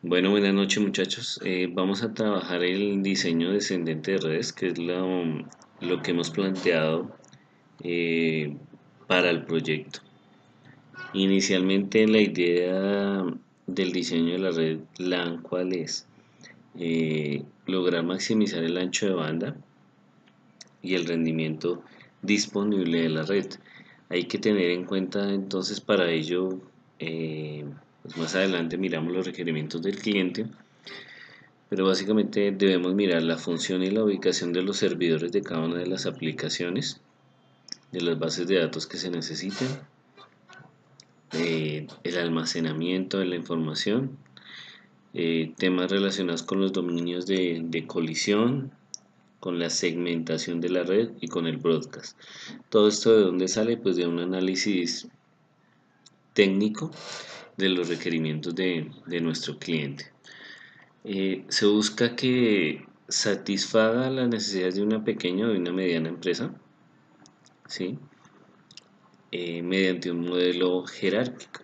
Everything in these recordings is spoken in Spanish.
Bueno, buenas noches muchachos. Vamos a trabajar el diseño descendente de redes, que es lo que hemos planteado eh, para el proyecto. Inicialmente la idea del diseño de la red LAN, ¿cuál es? Lograr maximizar el ancho de banda y el rendimiento disponible de la red. Hay que tener en cuenta entonces para ello, pues más adelante miramos los requerimientos del cliente, pero básicamente debemos mirar la función y la ubicación de los servidores de cada una de las aplicaciones, de las bases de datos que se necesiten, el almacenamiento de la información, temas relacionados con los dominios de colisión, con la segmentación de la red y con el broadcast. Todo esto de dónde sale, pues de un análisis técnico de los requerimientos de nuestro cliente. Se busca que satisfaga las necesidades de una pequeña o de una mediana empresa, ¿sí? Mediante un modelo jerárquico.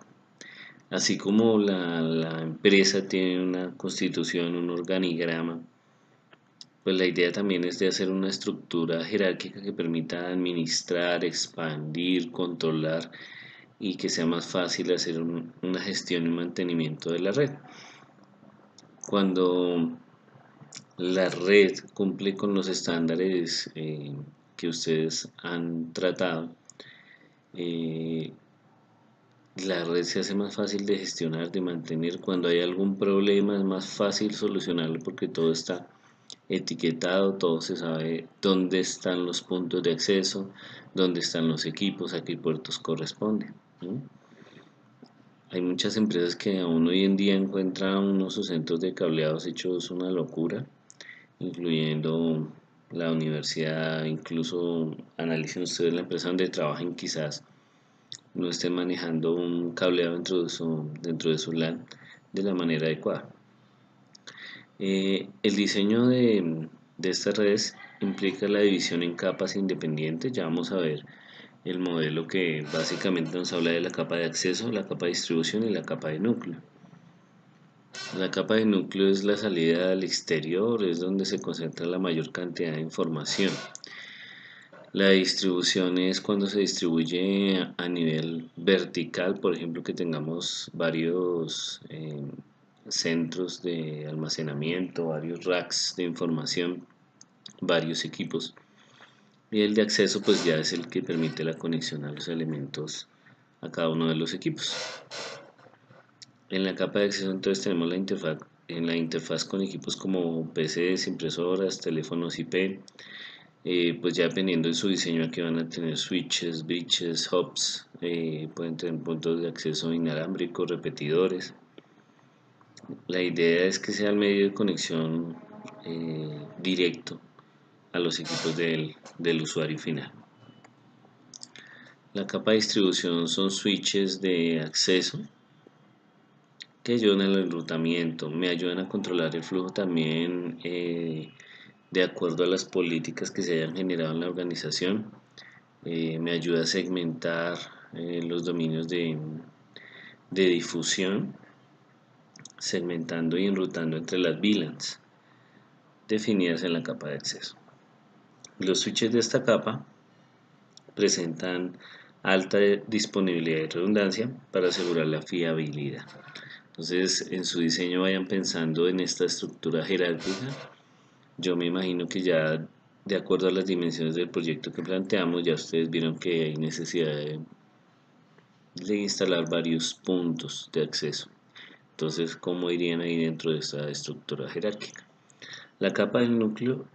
Así como la empresa tiene una constitución, un organigrama, pues la idea también es de hacer una estructura jerárquica que permita administrar, expandir, controlar y que sea más fácil hacer una gestión y mantenimiento de la red. Cuando la red cumple con los estándares que ustedes han tratado, eh, la red se hace más fácil de gestionar, de mantener. Cuando hay algún problema es más fácil solucionarlo porque todo está etiquetado, todo se sabe dónde están los puntos de acceso, dónde están los equipos, a qué puertos corresponden, ¿no? Hay muchas empresas que aún hoy en día encuentran unos sus centros de cableados hechos una locura, incluyendo la universidad. Incluso analicen ustedes la empresa donde trabajen, quizás no estén manejando un cableado dentro de su LAN de la manera adecuada. El diseño de estas redes implica la división en capas independientes. Ya vamos a ver el modelo que básicamente nos habla de la capa de acceso, la capa de distribución y la capa de núcleo. La capa de núcleo es la salida al exterior, es donde se concentra la mayor cantidad de información. La distribución es cuando se distribuye a nivel vertical, por ejemplo, que tengamos varios centros de almacenamiento, varios racks de información, varios equipos. Y el de acceso pues ya es el que permite la conexión a los elementos, a cada uno de los equipos. En la capa de acceso entonces tenemos la interfaz con equipos como PCs, impresoras, teléfonos IP. Pues ya dependiendo de su diseño, aquí van a tener switches, bridges, hubs, pueden tener puntos de acceso inalámbricos, repetidores. La idea es que sea el medio de conexión directo a los equipos del usuario final. La capa de distribución son switches de acceso que ayudan al enrutamiento, me ayudan a controlar el flujo también de acuerdo a las políticas que se hayan generado en la organización. Me ayuda a segmentar los dominios de difusión, segmentando y enrutando entre las VLANs definidas en la capa de acceso. Los switches de esta capa presentan alta disponibilidad y redundancia para asegurar la fiabilidad. Entonces, en su diseño vayan pensando en esta estructura jerárquica. Yo me imagino que ya de acuerdo a las dimensiones del proyecto que planteamos, ya ustedes vieron que hay necesidad de instalar varios puntos de acceso. Entonces, ¿cómo irían ahí dentro de esta estructura jerárquica? La capa del núcleo,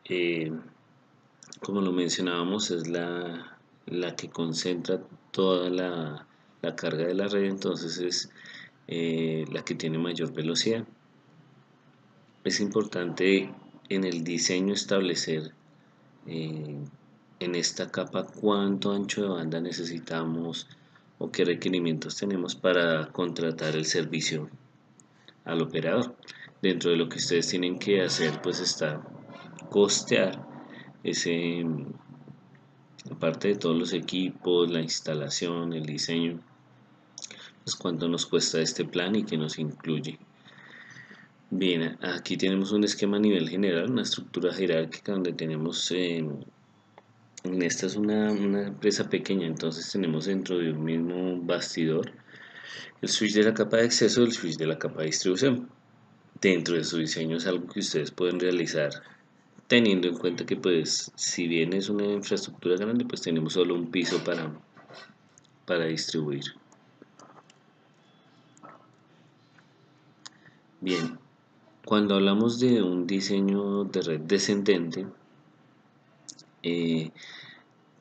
como lo mencionábamos, es la que concentra toda la carga de la red, entonces es la que tiene mayor velocidad. Es importante en el diseño establecer eh, en esta capa cuánto ancho de banda necesitamos o qué requerimientos tenemos para contratar el servicio al operador. Dentro de lo que ustedes tienen que hacer pues está costear ese, aparte de todos los equipos, la instalación, el diseño, pues cuánto nos cuesta este plan y qué nos incluye. Bien, aquí tenemos un esquema a nivel general, una estructura jerárquica donde tenemos, en esta es una empresa pequeña, entonces tenemos dentro de un mismo bastidor el switch de la capa de acceso y el switch de la capa de distribución. Dentro de su diseño es algo que ustedes pueden realizar teniendo en cuenta que pues si bien es una infraestructura grande, pues tenemos solo un piso para distribuir. Bien, cuando hablamos de un diseño de red descendente, eh,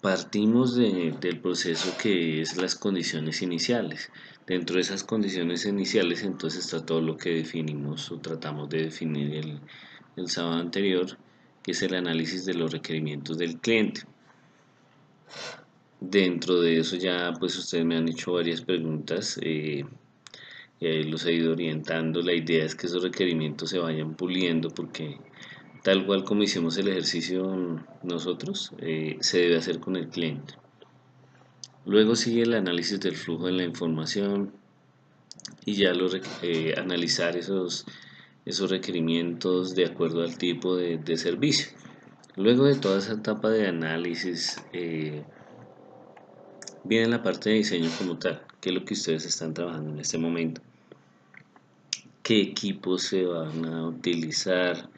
partimos del proceso que es las condiciones iniciales. Dentro de esas condiciones iniciales entonces está todo lo que definimos o tratamos de definir el sábado anterior, que es el análisis de los requerimientos del cliente. Dentro de eso ya pues ustedes me han hecho varias preguntas, y ahí los he ido orientando. La idea es que esos requerimientos se vayan puliendo porque tal cual como hicimos el ejercicio nosotros, se debe hacer con el cliente. Luego sigue el análisis del flujo de la información y ya analizar esos requerimientos de acuerdo al tipo de servicio. Luego de toda esa etapa de análisis, viene la parte de diseño como tal, que es lo que ustedes están trabajando en este momento. ¿Qué equipos se van a utilizar?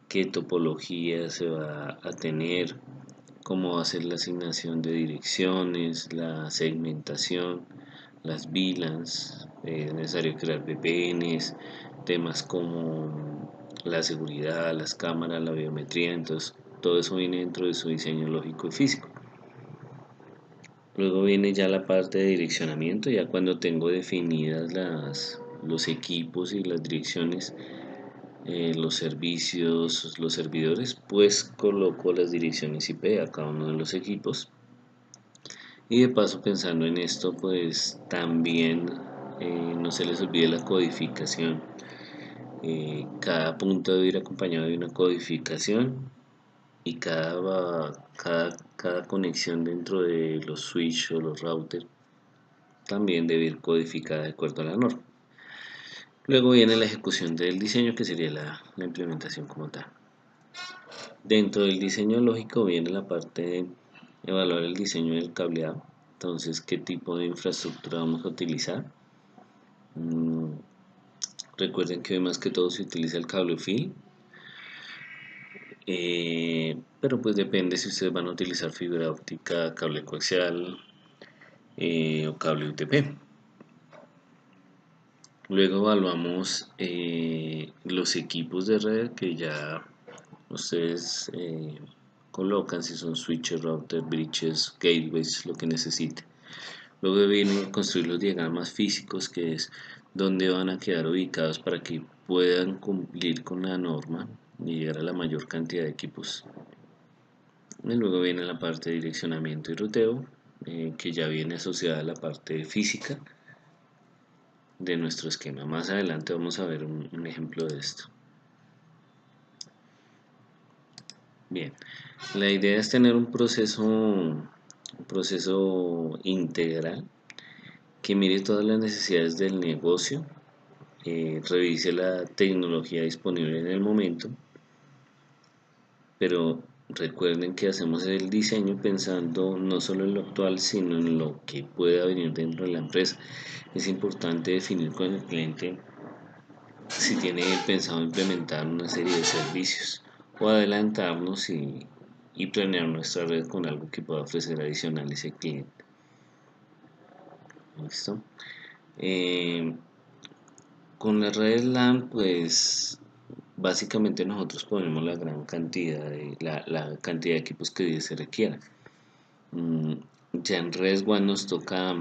¿Qué topología se va a tener? ¿Cómo va a ser la asignación de direcciones? La segmentación, las VLANs, es necesario crear VPNs, temas como la seguridad, las cámaras, la biometría, entonces todo eso viene dentro de su diseño lógico y físico. Luego viene ya la parte de direccionamiento, ya cuando tengo definidas los equipos y las direcciones, los servicios, los servidores, pues coloco las direcciones IP a cada uno de los equipos. Y de paso pensando en esto, pues también no se les olvide la codificación. Cada punto debe ir acompañado de una codificación y cada conexión dentro de los switch o los routers también debe ir codificada de acuerdo a la norma. Luego viene la ejecución del diseño, que sería la implementación como tal. Dentro del diseño lógico viene la parte de evaluar el diseño del cableado. Entonces, ¿qué tipo de infraestructura vamos a utilizar? Recuerden que hoy más que todo se utiliza el cable fill, pero pues depende si ustedes van a utilizar fibra óptica, cable coaxial, o cable UTP. Luego evaluamos los equipos de red que ya ustedes colocan, si son switches, routers, bridges, gateways, lo que necesiten. Luego viene construir los diagramas físicos, que es donde van a quedar ubicados para que puedan cumplir con la norma y llegar a la mayor cantidad de equipos. Y luego viene la parte de direccionamiento y ruteo, que ya viene asociada a la parte física de nuestro esquema. Más adelante vamos a ver un ejemplo de esto. Bien, la idea es tener un proceso integral que mire todas las necesidades del negocio, revise la tecnología disponible en el momento, pero recuerden que hacemos el diseño pensando no solo en lo actual, sino en lo que pueda venir dentro de la empresa. Es importante definir con el cliente si tiene pensado implementar una serie de servicios o adelantarnos y planear nuestra red con algo que pueda ofrecer adicional a ese cliente. ¿Listo? Eh, con las redes LAN, pues básicamente nosotros ponemos la gran cantidad la cantidad de equipos que se requieran. Ya en redes WAN nos toca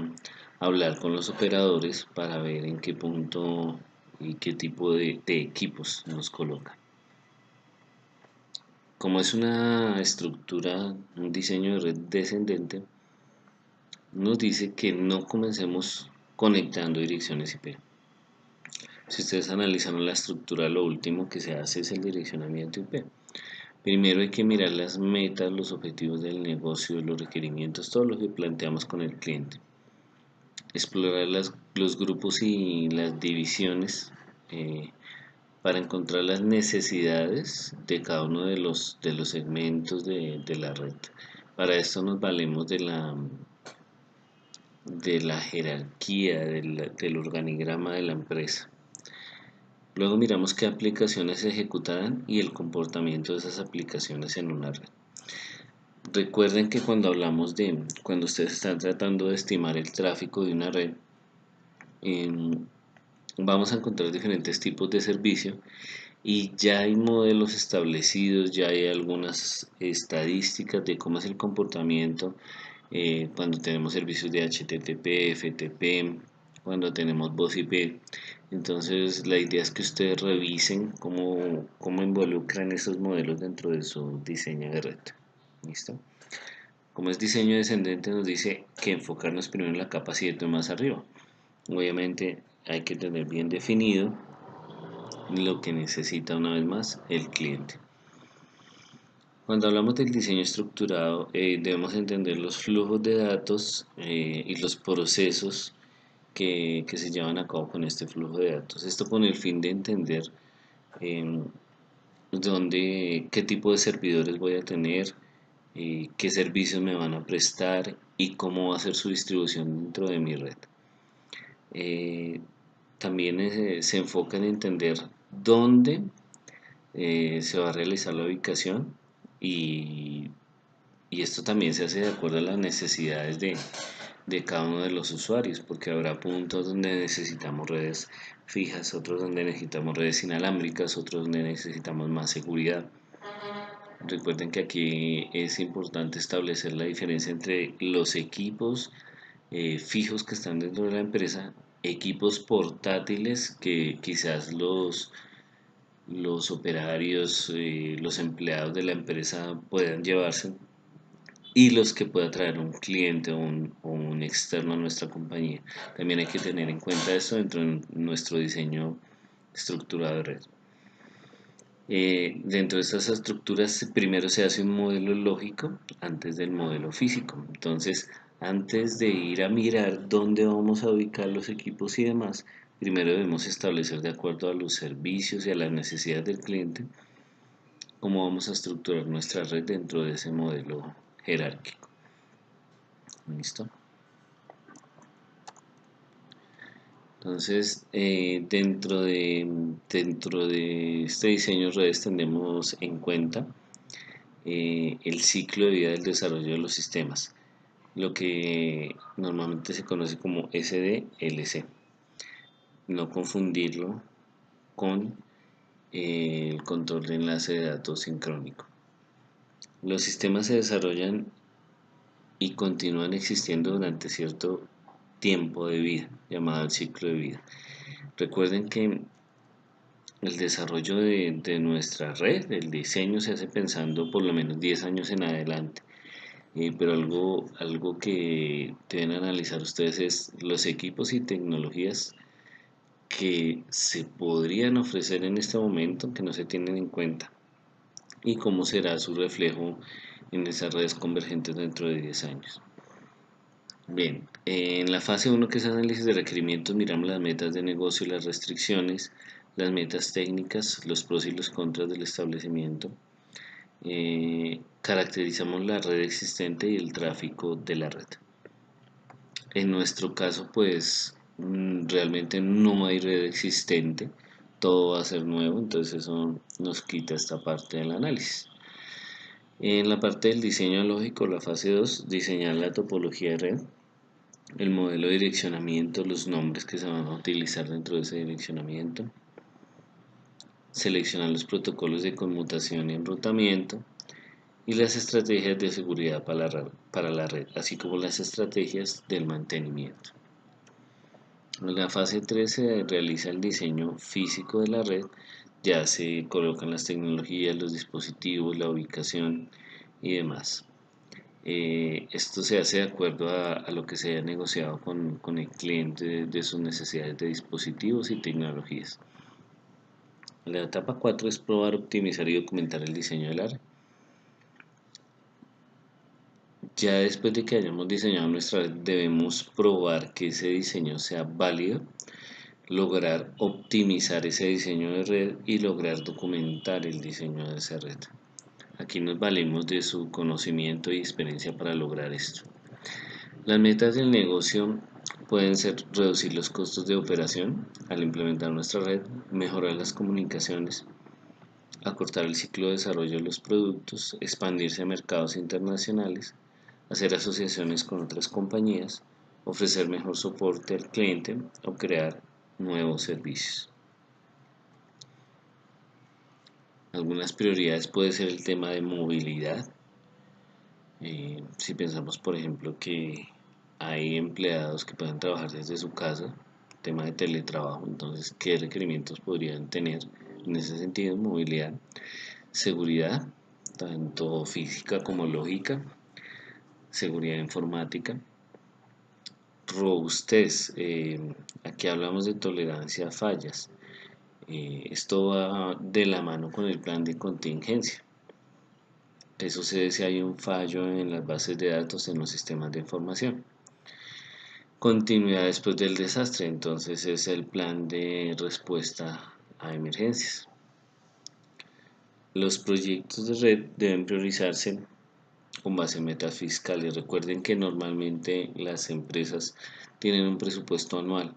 hablar con los operadores para ver en qué punto y qué tipo de equipos nos colocan. Como es una estructura, un diseño de red descendente, nos dice que no comencemos conectando direcciones IP. Si ustedes analizan la estructura, lo último que se hace es el direccionamiento IP. Primero hay que mirar las metas, los objetivos del negocio, los requerimientos, todo lo que planteamos con el cliente. Explorar los grupos y las divisiones, para encontrar las necesidades de cada uno de los segmentos de la red. Para esto nos valemos de la jerarquía del organigrama de la empresa. Luego miramos qué aplicaciones se ejecutarán y el comportamiento de esas aplicaciones en una red. Recuerden que cuando ustedes están tratando de estimar el tráfico de una red, vamos a encontrar diferentes tipos de servicio y ya hay modelos establecidos, ya hay algunas estadísticas de cómo es el comportamiento cuando tenemos servicios de HTTP, FTP, cuando tenemos voz IP. Entonces la idea es que ustedes revisen cómo involucran esos modelos dentro de su diseño de red. ¿Listo? Como es diseño descendente, nos dice que enfocarnos primero en la capa 7 más arriba. Obviamente hay que tener bien definido lo que necesita una vez más el cliente. Cuando hablamos del diseño estructurado, debemos entender los flujos de datos y los procesos que se llevan a cabo con este flujo de datos. Esto con el fin de entender qué tipo de servidores voy a tener, qué servicios me van a prestar y cómo va a ser su distribución dentro de mi red. También se enfoca en entender dónde se va a realizar la ubicación y esto también se hace de acuerdo a las necesidades de cada uno de los usuarios, porque habrá puntos donde necesitamos redes fijas, otros donde necesitamos redes inalámbricas, otros donde necesitamos más seguridad. Recuerden que aquí es importante establecer la diferencia entre los equipos fijos que están dentro de la empresa, equipos portátiles que quizás los operarios, los empleados de la empresa puedan llevarse y los que pueda traer un cliente o un externo a nuestra compañía. También hay que tener en cuenta esto dentro de nuestro diseño estructurado de red. Dentro de estas estructuras primero se hace un modelo lógico antes del modelo físico. Entonces, antes de ir a mirar dónde vamos a ubicar los equipos y demás, primero debemos establecer de acuerdo a los servicios y a las necesidades del cliente cómo vamos a estructurar nuestra red dentro de ese modelo jerárquico. ¿Listo? Entonces, dentro de este diseño de redes tenemos en cuenta el ciclo de vida del desarrollo de los sistemas, lo que normalmente se conoce como SDLC. No confundirlo con el control de enlace de datos sincrónico. Los sistemas se desarrollan y continúan existiendo durante cierto tiempo de vida, llamado el ciclo de vida. Recuerden que el desarrollo de nuestra red, el diseño se hace pensando por lo menos 10 años en adelante. Pero algo que deben analizar ustedes es los equipos y tecnologías que se podrían ofrecer en este momento que no se tienen en cuenta y cómo será su reflejo en esas redes convergentes dentro de 10 años. Bien, en la fase 1, que es análisis de requerimientos, miramos las metas de negocio, las restricciones, las metas técnicas, los pros y los contras del establecimiento. Caracterizamos la red existente y el tráfico de la red. En nuestro caso, pues realmente no hay red existente, todo va a ser nuevo, entonces eso nos quita esta parte del análisis. En la parte del diseño lógico, la fase 2, diseñar la topología de red, el modelo de direccionamiento, los nombres que se van a utilizar dentro de ese direccionamiento, seleccionar los protocolos de conmutación y enrutamiento y las estrategias de seguridad para la red, así como las estrategias del mantenimiento. En la fase 3 se realiza el diseño físico de la red, ya se colocan las tecnologías, los dispositivos, la ubicación y demás. Esto se hace de acuerdo a lo que se haya negociado con el cliente de sus necesidades de dispositivos y tecnologías. La etapa 4 es probar, optimizar y documentar el diseño de la red. Ya después de que hayamos diseñado nuestra red, debemos probar que ese diseño sea válido lograr optimizar ese diseño de red y lograr documentar el diseño de esa red. Aquí nos valemos de su conocimiento y experiencia para lograr esto. Las metas del negocio pueden ser reducir los costos de operación al implementar nuestra red, mejorar las comunicaciones, acortar el ciclo de desarrollo de los productos, expandirse a mercados internacionales, hacer asociaciones con otras compañías, ofrecer mejor soporte al cliente o crear nuevos servicios. Algunas prioridades puede ser el tema de movilidad. Si pensamos, por ejemplo, que hay empleados que pueden trabajar desde su casa, tema de teletrabajo, entonces, ¿qué requerimientos podrían tener en ese sentido? Movilidad, seguridad, tanto física como lógica, seguridad informática, robustez, aquí hablamos de tolerancia a fallas. Esto va de la mano con el plan de contingencia. ¿Qué sucede si hay un fallo en las bases de datos en los sistemas de información? Continuidad después del desastre, entonces es el plan de respuesta a emergencias. Los proyectos de red deben priorizarse con base en metas fiscales. Recuerden que normalmente las empresas tienen un presupuesto anual,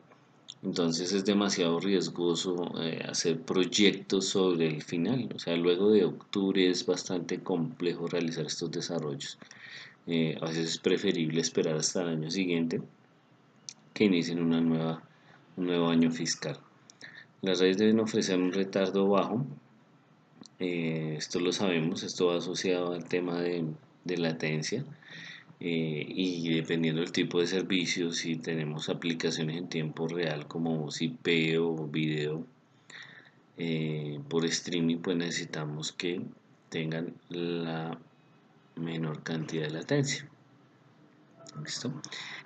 entonces es demasiado riesgoso hacer proyectos sobre el final. O sea, luego de octubre es bastante complejo realizar estos desarrollos. A veces es preferible esperar hasta el año siguiente que inicien un nuevo año fiscal. Las redes deben ofrecer un retardo bajo. Esto lo sabemos, esto va asociado al tema de latencia. Y dependiendo del tipo de servicio, si tenemos aplicaciones en tiempo real como zipeo o video por streaming, pues necesitamos que tengan la menor cantidad de latencia. ¿Listo?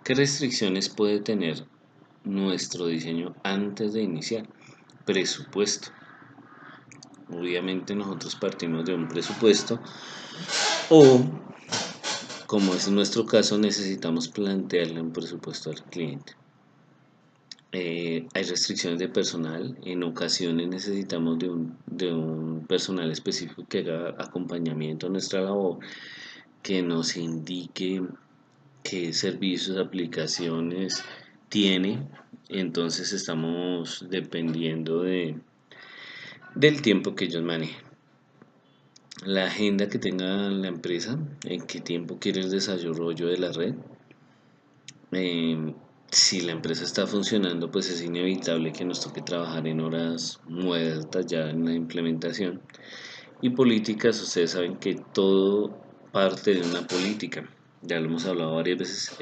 ¿Qué restricciones puede tener nuestro diseño antes de iniciar? Presupuesto. Obviamente nosotros partimos de un presupuesto o, como es nuestro caso, necesitamos plantearle un presupuesto al cliente. Hay restricciones de personal, en ocasiones necesitamos de un personal específico que haga acompañamiento a nuestra labor, que nos indique qué servicios, aplicaciones tiene, entonces estamos dependiendo del tiempo que ellos manejen. La agenda que tenga la empresa, en qué tiempo quiere el desarrollo de la red. Si la empresa está funcionando, pues es inevitable que nos toque trabajar en horas muertas ya en la implementación. Y políticas, ustedes saben que todo parte de una política. Ya lo hemos hablado varias veces.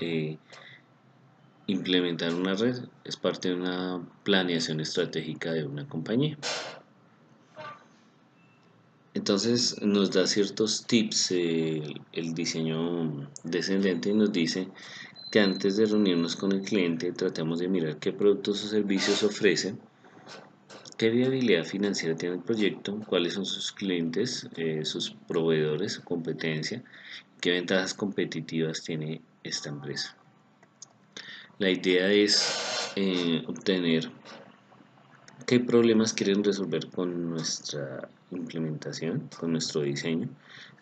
Implementar una red es parte de una planeación estratégica de una compañía. Entonces nos da ciertos tips el diseño descendente y nos dice que antes de reunirnos con el cliente tratemos de mirar qué productos o servicios ofrece, qué viabilidad financiera tiene el proyecto, cuáles son sus clientes, sus proveedores, su competencia, qué ventajas competitivas tiene esta empresa. La idea es obtener qué problemas quieren resolver con nuestra implementación, con nuestro diseño,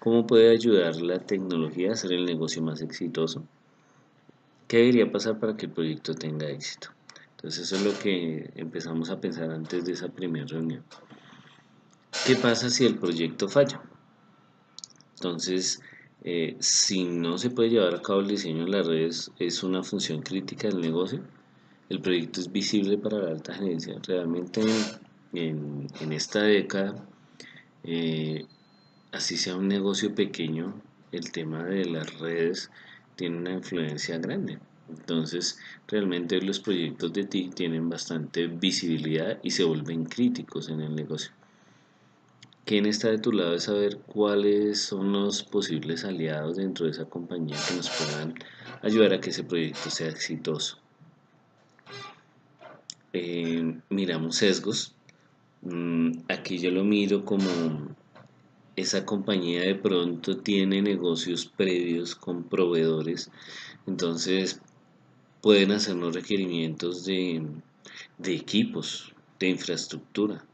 cómo puede ayudar la tecnología a hacer el negocio más exitoso, qué debería pasar para que el proyecto tenga éxito. Entonces eso es lo que empezamos a pensar antes de esa primera reunión. ¿Qué pasa si el proyecto falla? Entonces, si no se puede llevar a cabo el diseño de las redes, es una función crítica del negocio. El proyecto es visible para la alta gerencia. Realmente en esta década, así sea un negocio pequeño, el tema de las redes tiene una influencia grande. Entonces, realmente los proyectos de TIC tienen bastante visibilidad y se vuelven críticos en el negocio. ¿Quién está de tu lado de saber cuáles son los posibles aliados dentro de esa compañía que nos puedan ayudar a que ese proyecto sea exitoso? Miramos sesgos. Aquí yo lo miro como esa compañía de pronto tiene negocios previos con proveedores, entonces pueden hacernos requerimientos de equipos, de infraestructura.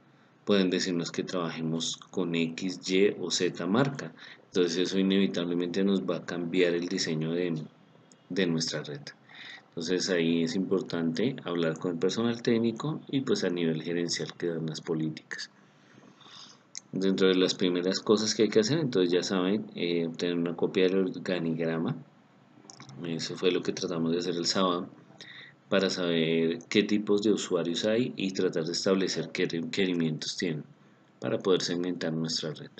Pueden decirnos que trabajemos con X, Y o Z marca. Entonces eso inevitablemente nos va a cambiar el diseño de nuestra red. Entonces ahí es importante hablar con el personal técnico y pues a nivel gerencial que dan las políticas. Dentro de las primeras cosas que hay que hacer, entonces ya saben, obtener una copia del organigrama. Eso fue lo que tratamos de hacer el sábado para saber qué tipos de usuarios hay y tratar de establecer qué requerimientos tienen para poder segmentar nuestra red.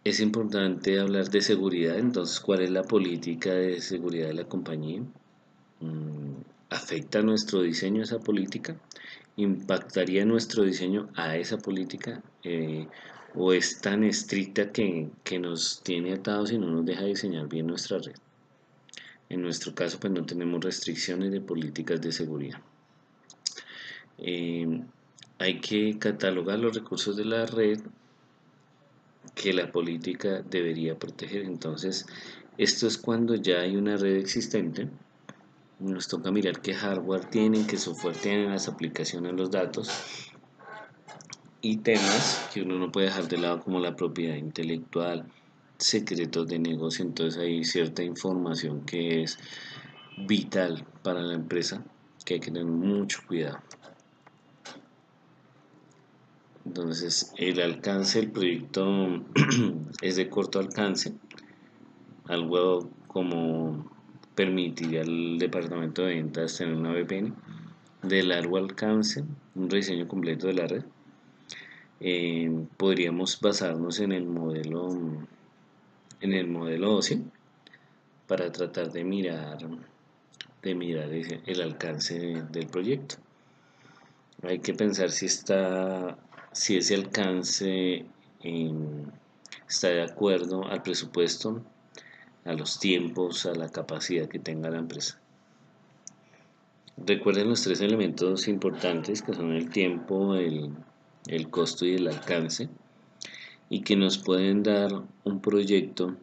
Es importante hablar de seguridad, entonces, ¿cuál es la política de seguridad de la compañía? ¿Afecta nuestro diseño esa política? ¿Impactaría nuestro diseño a esa política? ¿O es tan estricta que nos tiene atados y no nos deja diseñar bien nuestra red? En nuestro caso, pues no tenemos restricciones de políticas de seguridad. Hay que catalogar los recursos de la red que la política debería proteger. Entonces, esto es cuando ya hay una red existente. Nos toca mirar qué hardware tienen, qué software tienen, las aplicaciones, los datos y temas que uno no puede dejar de lado como la propiedad intelectual, secretos de negocio. Entonces hay cierta información que es vital para la empresa que hay que tener mucho cuidado. Entonces el alcance del proyecto es de corto alcance, algo como permitir al departamento de ventas tener una VPN. De largo alcance, un rediseño completo de la red. Podríamos basarnos en el modelo OSI para tratar de mirar el alcance del proyecto. Hay que pensar si ese alcance está de acuerdo al presupuesto, a los tiempos, a la capacidad que tenga la empresa. Recuerden los tres elementos importantes que son el tiempo, el costo y el alcance, y que nos pueden dar un proyecto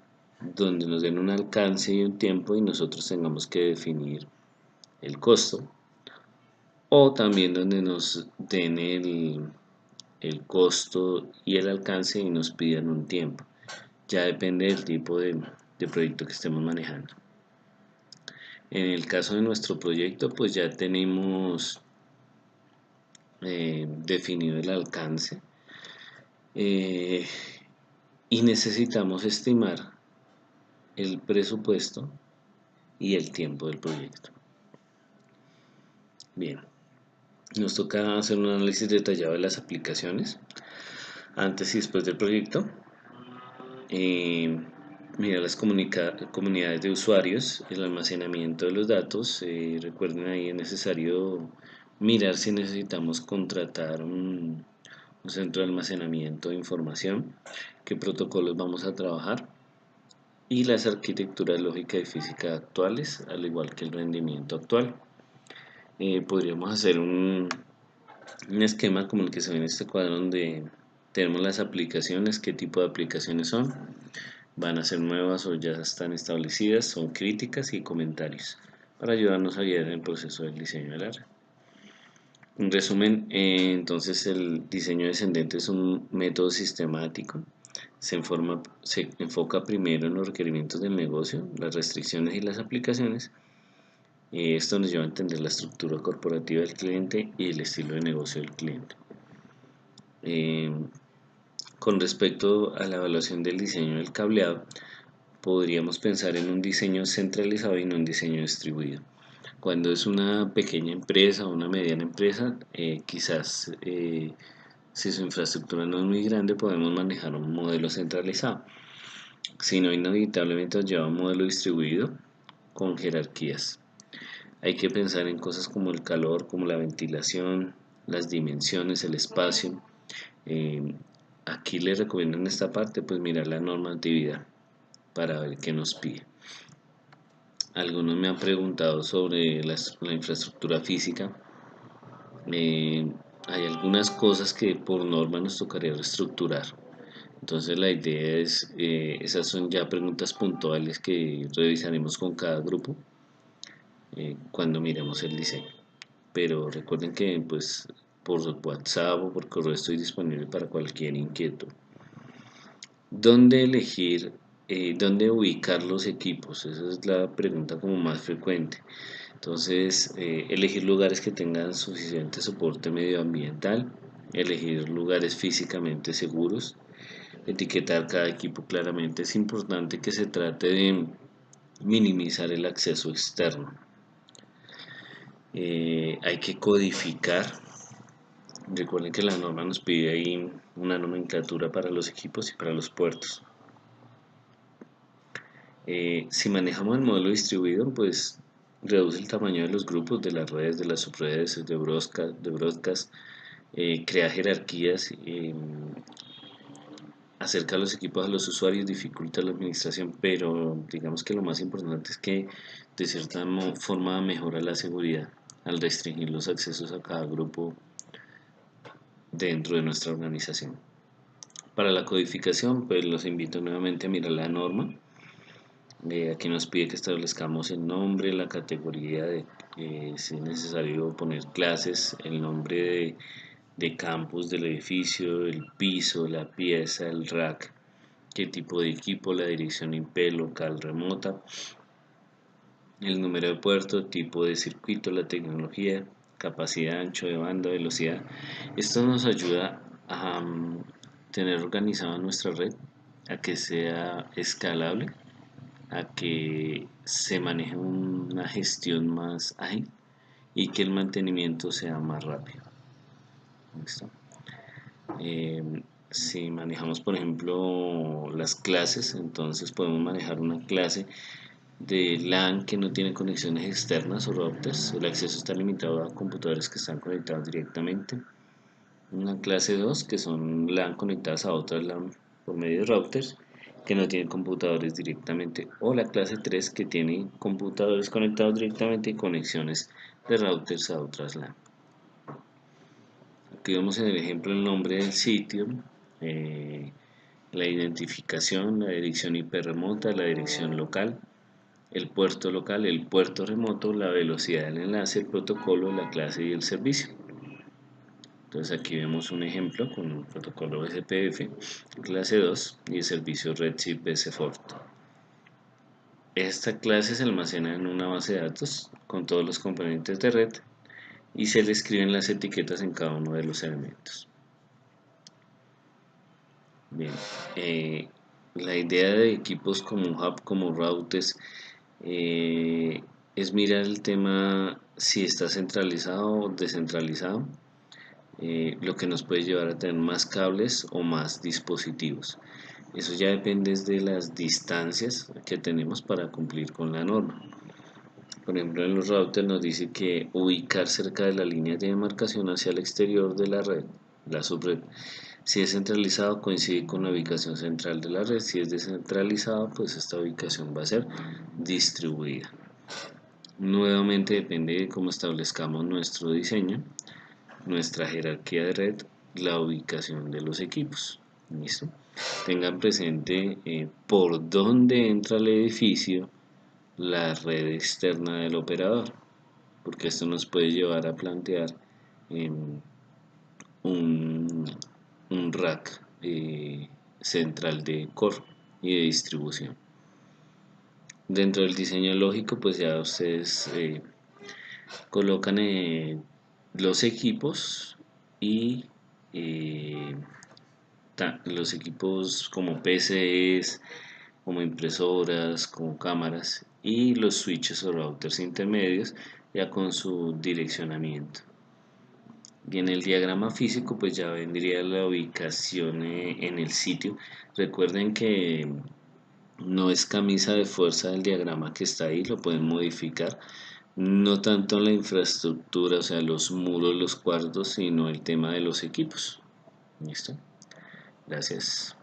donde nos den un alcance y un tiempo y nosotros tengamos que definir el costo, o también donde nos den el costo y el alcance y nos pidan un tiempo. Ya depende del tipo de proyecto que estemos manejando. En el caso de nuestro proyecto, pues ya tenemos definido el alcance y necesitamos estimar el presupuesto y el tiempo del proyecto. Bien, nos toca hacer un análisis detallado de las aplicaciones antes y después del proyecto. Mirar las comunidades de usuarios, el almacenamiento de los datos. Recuerden, ahí es necesario mirar si necesitamos contratar un centro de almacenamiento de información, qué protocolos vamos a trabajar y las arquitecturas lógica y física actuales, al igual que el rendimiento actual. Podríamos hacer un esquema como el que se ve en este cuadro, donde tenemos las aplicaciones, qué tipo de aplicaciones son, van a ser nuevas o ya están establecidas, son críticas y comentarios para ayudarnos a guiar en el proceso del diseño de la red. En resumen, entonces el diseño descendente es un método sistemático. Se enfoca primero en los requerimientos del negocio, las restricciones y las aplicaciones. Esto nos lleva a entender la estructura corporativa del cliente y el estilo de negocio del cliente. Con respecto a la evaluación del diseño del cableado, podríamos pensar en un diseño centralizado y no un diseño distribuido. Cuando es una pequeña empresa o una mediana empresa, quizás si su infraestructura no es muy grande, podemos manejar un modelo centralizado. Si no, inevitablemente nos lleva a un modelo distribuido con jerarquías. Hay que pensar en cosas como el calor, como la ventilación, las dimensiones, el espacio. Aquí les recomiendo en esta parte pues mirar la normatividad para ver qué nos pide. Algunos me han preguntado sobre la infraestructura física. Hay algunas cosas que por norma nos tocaría reestructurar. Entonces la idea es, esas son ya preguntas puntuales que revisaremos con cada grupo cuando miremos el diseño. pero recuerden que pues por WhatsApp o por correo estoy disponible para cualquier inquietud. ¿Dónde elegir, dónde ubicar los equipos? Esa es la pregunta como más frecuente. Entonces, elegir lugares que tengan suficiente soporte medioambiental, elegir lugares físicamente seguros, etiquetar cada equipo claramente. Es importante que se trate de minimizar el acceso externo. Hay que codificar. Recuerden que la norma nos pide ahí una nomenclatura para los equipos y para los puertos. Si manejamos el modelo distribuido, pues reduce el tamaño de los grupos, de las redes, de las subredes, de broadcast, crea jerarquías, acerca los equipos a los usuarios, dificulta la administración, pero digamos que lo más importante es que de cierta forma mejora la seguridad al restringir los accesos a cada grupo dentro de nuestra organización. Para la codificación, pues los invito nuevamente a mirar la norma. Aquí nos pide que establezcamos el nombre, la categoría de si es necesario poner clases, el nombre de campus del edificio, el piso, la pieza, el rack, qué tipo de equipo, la dirección IP local remota, el número de puerto, tipo de circuito, la tecnología, capacidad, ancho de banda, velocidad. Esto nos ayuda a tener organizada nuestra red, a que sea escalable, a que se maneje una gestión más ágil y que el mantenimiento sea más rápido. ¿Listo? Si manejamos, por ejemplo, las clases, entonces podemos manejar una clase de LAN que no tiene conexiones externas o routers. El acceso está limitado a computadores que están conectados directamente. Una clase 2 que son LAN conectadas a otras LAN por medio de routers que no tienen computadores directamente, o la clase 3 que tiene computadores conectados directamente y conexiones de routers a otras LAN. Aquí vemos en el ejemplo el nombre del sitio, la identificación, la dirección IP remota, la dirección local, el puerto local, el puerto remoto, la velocidad del enlace, el protocolo, la clase y el servicio. Entonces aquí vemos un ejemplo con un protocolo SPF clase 2 y el servicio Redshift BSFort. Esta clase se almacena en una base de datos con todos los componentes de red y se le escriben las etiquetas en cada uno de los elementos. Bien, la idea de equipos como un hub, como routers, es mirar el tema si está centralizado o descentralizado, lo que nos puede llevar a tener más cables o más dispositivos. Eso ya depende de las distancias que tenemos para cumplir con la norma. Por ejemplo, en los routers nos dice que ubicar cerca de la línea de demarcación hacia el exterior de la red, la subred. Si es centralizado, coincide con la ubicación central de la red. Si es descentralizado, pues esta ubicación va a ser distribuida. Nuevamente depende de cómo establezcamos nuestro diseño, nuestra jerarquía de red, la ubicación de los equipos. ¿Listo? Tengan presente por dónde entra el edificio la red externa del operador, porque esto nos puede llevar a plantear un rack central de core y de distribución. Dentro del diseño lógico, pues ya ustedes colocan los equipos y los equipos como PCs, como impresoras, como cámaras y los switches o routers intermedios ya con su direccionamiento. Y en el diagrama físico pues ya vendría la ubicación en el sitio. Recuerden que no es camisa de fuerza del diagrama que está ahí, lo pueden modificar. No tanto la infraestructura, o sea, los muros, los cuartos, sino el tema de los equipos. ¿Listo? Gracias.